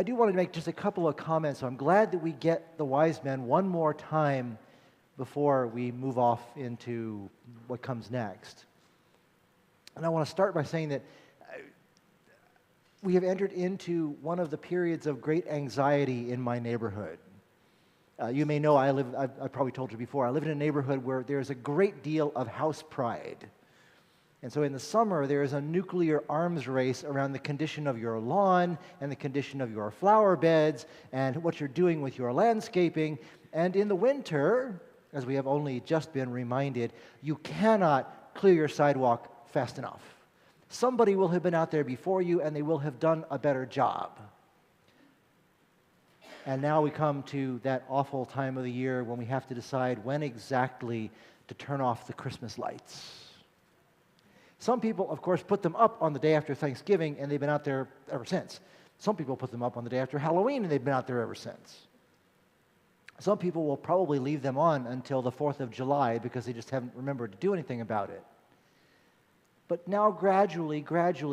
I do want to make just a couple of comments. So I'm glad that we get the wise men one more time before we move off into what comes next. And I want to start by saying that we have entered into one of the periods of great anxiety in my neighborhood. You may know I've probably told you before, I live in a neighborhood where there's a great deal of house pride. And so in the summer, there is a nuclear arms race around the condition of your lawn and the condition of your flower beds and what you're doing with your landscaping. And in the winter, as we have only just been reminded, you cannot clear your sidewalk fast enough. Somebody will have been out there before you, and they will have done a better job. And now we come to that awful time of the year when we have to decide when exactly to turn off the Christmas lights. Some people, of course, put them up on the day after Thanksgiving, and they've been out there ever since. Some people put them up on the day after Halloween, and they've been out there ever since. Some people will probably leave them on until the 4th of July because they just haven't remembered to do anything about it. But now gradually,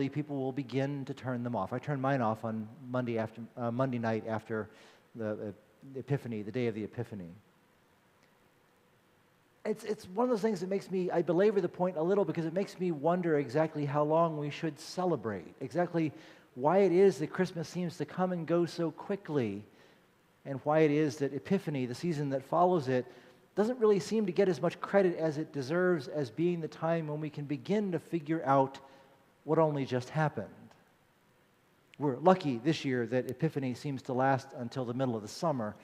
people will begin to turn them off. I turned mine off on Monday night after the Epiphany, the day of the Epiphany. It's one of those things that makes me, I belabor the point a little because it makes me wonder exactly how long we should celebrate, exactly why it is that Christmas seems to come and go so quickly, and why it is that Epiphany, the season that follows it, doesn't really seem to get as much credit as it deserves as being the time when we can begin to figure out what only just happened. We're lucky this year that Epiphany seems to last until the middle of the summer.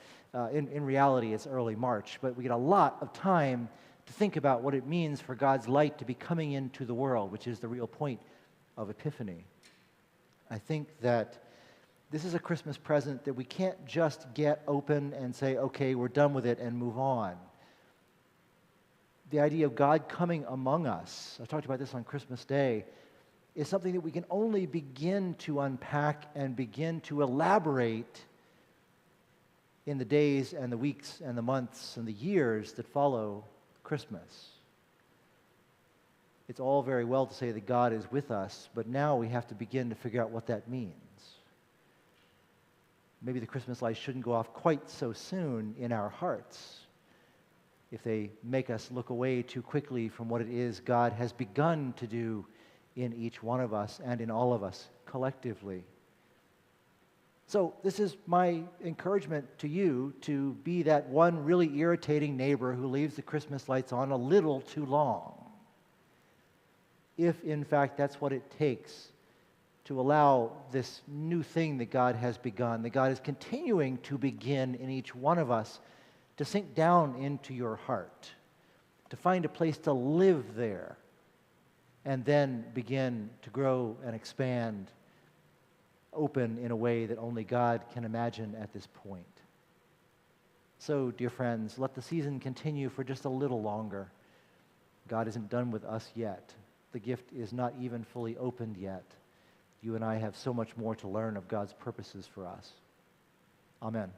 In reality, it's early March, but we get a lot of time to think about what it means for God's light to be coming into the world, which is the real point of Epiphany. I think that this is a Christmas present that we can't just get open and say, okay, we're done with it and move on. The idea of God coming among us, I talked about this on Christmas Day, is something that we can only begin to unpack and begin to elaborate in the days and the weeks and the months and the years that follow Christmas. It's all very well to say that God is with us, but now we have to begin to figure out what that means. Maybe the Christmas lights shouldn't go off quite so soon in our hearts if they make us look away too quickly from what it is God has begun to do in each one of us and in all of us collectively. So this is my encouragement to you to be that one really irritating neighbor who leaves the Christmas lights on a little too long. If, in fact, that's what it takes to allow this new thing that God has begun, that God is continuing to begin in each one of us, to sink down into your heart, to find a place to live there, and then begin to grow and expand, open in a way that only God can imagine at this point. So, dear friends, let the season continue for just a little longer. God isn't done with us yet. The gift is not even fully opened yet. You and I have so much more to learn of God's purposes for us. Amen.